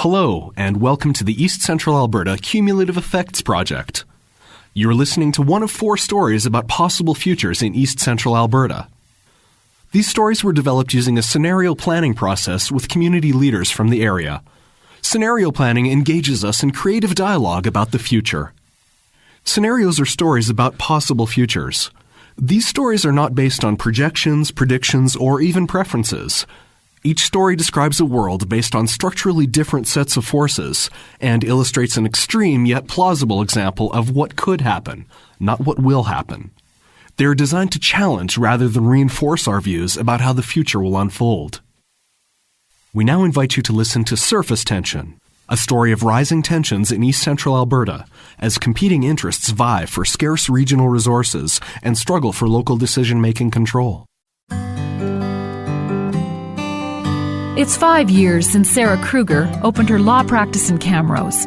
Hello, and welcome to the East Central Alberta Cumulative Effects Project. You're listening to one of 4 stories about possible futures in East Central Alberta. These stories were developed using a scenario planning process with community leaders from the area. Scenario planning engages us in creative dialogue about the future. Scenarios are stories about possible futures. These stories are not based on projections, predictions, or even preferences. Each story describes a world based on structurally different sets of forces and illustrates an extreme yet plausible example of what could happen, not what will happen. They are designed to challenge rather than reinforce our views about how the future will unfold. We now invite you to listen to Surface Tension, a story of rising tensions in East Central Alberta as competing interests vie for scarce regional resources and struggle for local decision-making control. It's 5 years since Sarah Kruger opened her law practice in Camrose.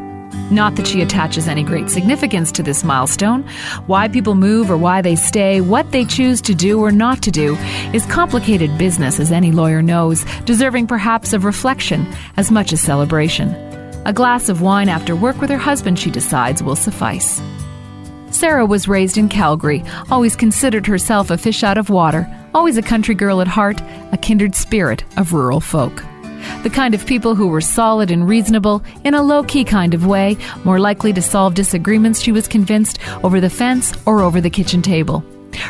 Not that she attaches any great significance to this milestone. Why people move or why they stay, what they choose to do or not to do, is complicated business, as any lawyer knows, deserving perhaps of reflection as much as celebration. A glass of wine after work with her husband, she decides, will suffice. Sarah was raised in Calgary, always considered herself a fish out of water, always a country girl at heart, a kindred spirit of rural folk. The kind of people who were solid and reasonable, in a low-key kind of way, more likely to solve disagreements, she was convinced, over the fence or over the kitchen table.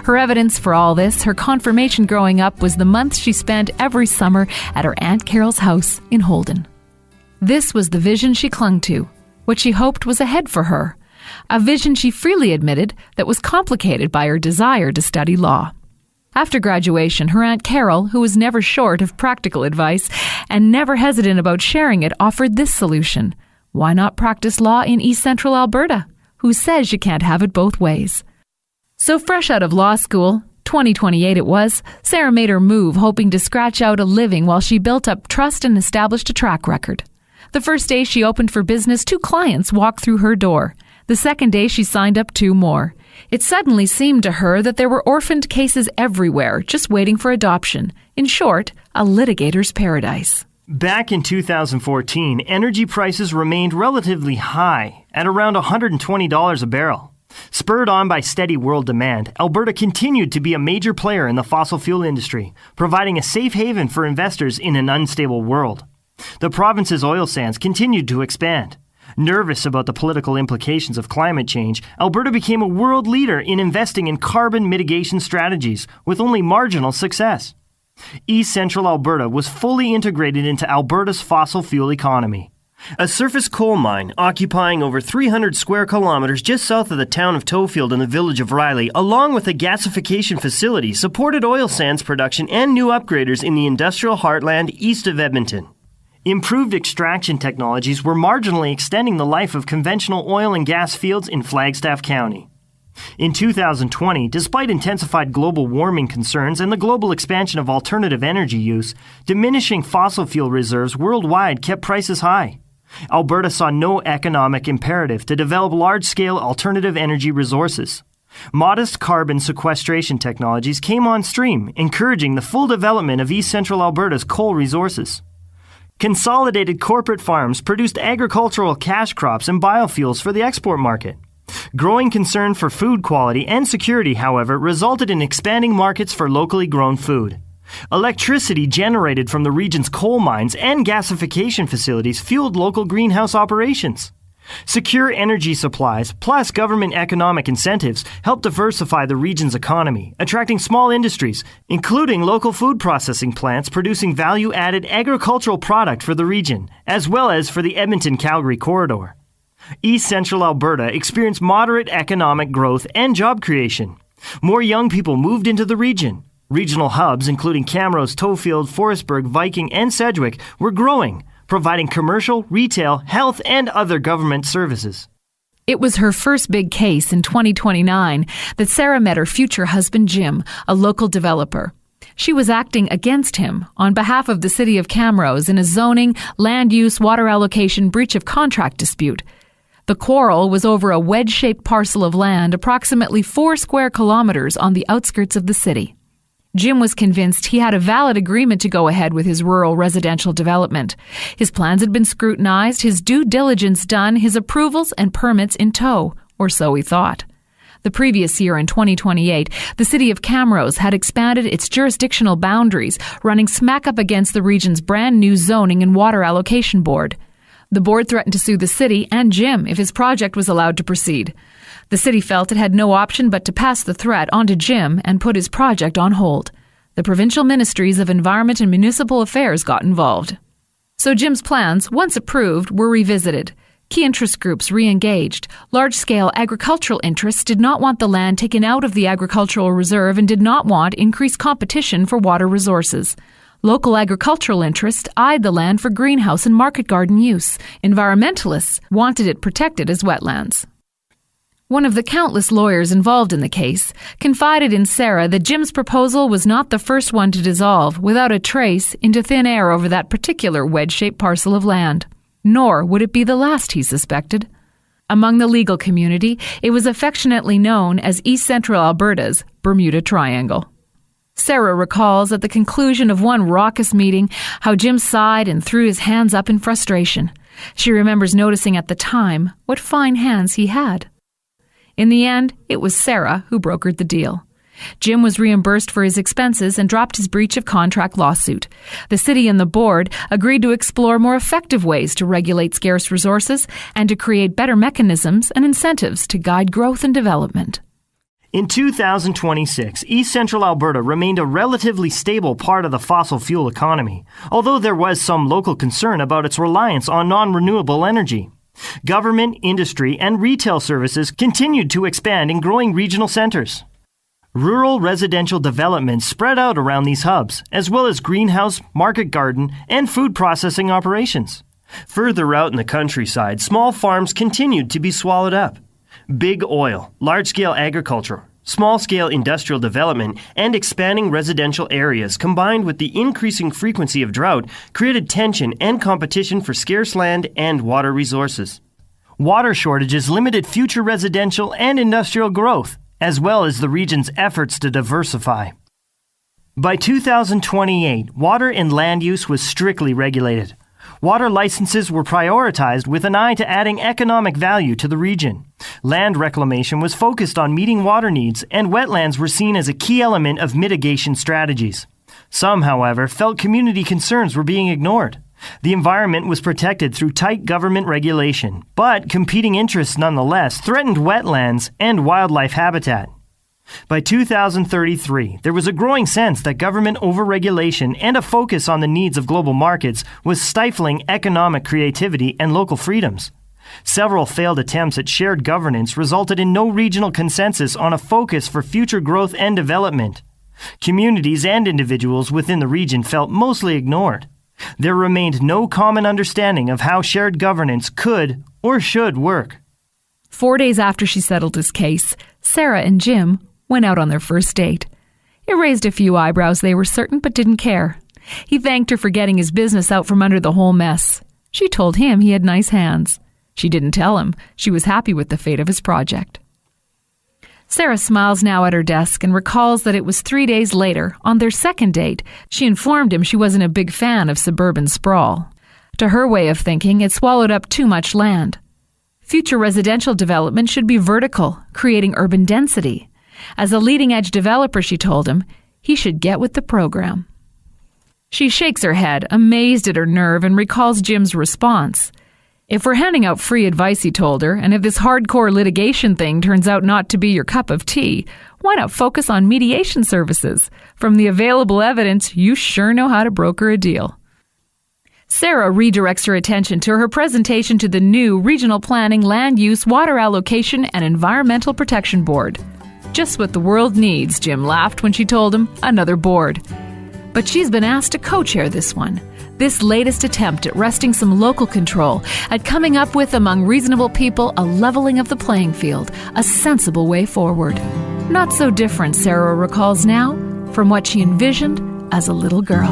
Her evidence for all this, her confirmation growing up, was the months she spent every summer at her Aunt Carol's house in Holden. This was the vision she clung to, what she hoped was ahead for her. A vision she freely admitted that was complicated by her desire to study law. After graduation, her Aunt Carol, who was never short of practical advice and never hesitant about sharing it, offered this solution. Why not practice law in East Central Alberta? Who says you can't have it both ways? So fresh out of law school, 2028 it was, Sarah made her move, hoping to scratch out a living while she built up trust and established a track record. The first day she opened for business, 2 clients walked through her door. The second day she signed up 2 more. It suddenly seemed to her that there were orphaned cases everywhere, just waiting for adoption. In short, a litigator's paradise. Back in 2014, energy prices remained relatively high, at around $120 a barrel. Spurred on by steady world demand, Alberta continued to be a major player in the fossil fuel industry, providing a safe haven for investors in an unstable world. The province's oil sands continued to expand. Nervous about the political implications of climate change, Alberta became a world leader in investing in carbon mitigation strategies with only marginal success. East Central Alberta was fully integrated into Alberta's fossil fuel economy. A surface coal mine occupying over 300 square kilometers just south of the town of Tofield in the village of Riley, along with a gasification facility, supported oil sands production and new upgraders in the industrial heartland east of Edmonton. Improved extraction technologies were marginally extending the life of conventional oil and gas fields in Flagstaff County. In 2020, despite intensified global warming concerns and the global expansion of alternative energy use, diminishing fossil fuel reserves worldwide kept prices high. Alberta saw no economic imperative to develop large-scale alternative energy resources. Modest carbon sequestration technologies came on stream, encouraging the full development of East Central Alberta's coal resources. Consolidated corporate farms produced agricultural cash crops and biofuels for the export market. Growing concern for food quality and security, however, resulted in expanding markets for locally grown food. Electricity generated from the region's coal mines and gasification facilities fueled local greenhouse operations. Secure energy supplies, plus government economic incentives, helped diversify the region's economy, attracting small industries, including local food processing plants producing value-added agricultural product for the region, as well as for the Edmonton-Calgary corridor. East Central Alberta experienced moderate economic growth and job creation. More young people moved into the region. Regional hubs, including Camrose, Tofield, Forestburg, Viking, and Sedgwick, were growing, providing commercial, retail, health, and other government services. It was her first big case in 2029 that Sarah met her future husband Jim, a local developer. She was acting against him on behalf of the city of Camrose in a zoning, land use, water allocation, breach of contract dispute. The quarrel was over a wedge-shaped parcel of land approximately 4 square kilometers on the outskirts of the city. Jim was convinced he had a valid agreement to go ahead with his rural residential development. His plans had been scrutinized, his due diligence done, his approvals and permits in tow, or so he thought. The previous year, in 2028, the city of Camrose had expanded its jurisdictional boundaries, running smack up against the region's brand new zoning and water allocation board. The board threatened to sue the city and Jim if his project was allowed to proceed. The city felt it had no option but to pass the threat on to Jim and put his project on hold. The provincial ministries of Environment and Municipal Affairs got involved. So Jim's plans, once approved, were revisited. Key interest groups re-engaged. Large-scale agricultural interests did not want the land taken out of the agricultural reserve and did not want increased competition for water resources. Local agricultural interests eyed the land for greenhouse and market garden use. Environmentalists wanted it protected as wetlands. One of the countless lawyers involved in the case confided in Sarah that Jim's proposal was not the first one to dissolve without a trace into thin air over that particular wedge-shaped parcel of land. Nor would it be the last, he suspected. Among the legal community, it was affectionately known as East Central Alberta's Bermuda Triangle. Sarah recalls at the conclusion of one raucous meeting how Jim sighed and threw his hands up in frustration. She remembers noticing at the time what fine hands he had. In the end, it was Sarah who brokered the deal. Jim was reimbursed for his expenses and dropped his breach of contract lawsuit. The city and the board agreed to explore more effective ways to regulate scarce resources and to create better mechanisms and incentives to guide growth and development. In 2026, East Central Alberta remained a relatively stable part of the fossil fuel economy, although there was some local concern about its reliance on non-renewable energy. Government, industry, and retail services continued to expand in growing regional centres. Rural residential development spread out around these hubs, as well as greenhouse, market garden, and food processing operations. Further out in the countryside, small farms continued to be swallowed up. Big oil, large-scale agriculture, small-scale industrial development, and expanding residential areas combined with the increasing frequency of drought created tension and competition for scarce land and water resources. Water shortages limited future residential and industrial growth, as well as the region's efforts to diversify. By 2028, water and land use was strictly regulated. Water licenses were prioritized with an eye to adding economic value to the region. Land reclamation was focused on meeting water needs, and wetlands were seen as a key element of mitigation strategies. Some, however, felt community concerns were being ignored. The environment was protected through tight government regulation, but competing interests nonetheless threatened wetlands and wildlife habitat. By 2033, there was a growing sense that government overregulation and a focus on the needs of global markets was stifling economic creativity and local freedoms. Several failed attempts at shared governance resulted in no regional consensus on a focus for future growth and development. Communities and individuals within the region felt mostly ignored. There remained no common understanding of how shared governance could or should work. 4 days after she settled his case, Sarah and Jim went out on their first date. It raised a few eyebrows, they were certain, but didn't care. He thanked her for getting his business out from under the whole mess. She told him he had nice hands. She didn't tell him she was happy with the fate of his project. Sarah smiles now at her desk and recalls that it was 3 days later, on their second date, she informed him she wasn't a big fan of suburban sprawl. To her way of thinking, it swallowed up too much land. Future residential development should be vertical, creating urban density. As a leading-edge developer, she told him, he should get with the program. She shakes her head, amazed at her nerve, and recalls Jim's response. If we're handing out free advice, he told her, and if this hardcore litigation thing turns out not to be your cup of tea, why not focus on mediation services? From the available evidence, you sure know how to broker a deal. Sarah redirects her attention to her presentation to the new Regional Planning, Land Use, Water Allocation, and Environmental Protection Board. Just what the world needs, Jim laughed when she told him, another board. But she's been asked to co-chair this one. This latest attempt at wresting some local control, at coming up with, among reasonable people, a leveling of the playing field, a sensible way forward. Not so different, Sarah recalls now, from what she envisioned as a little girl.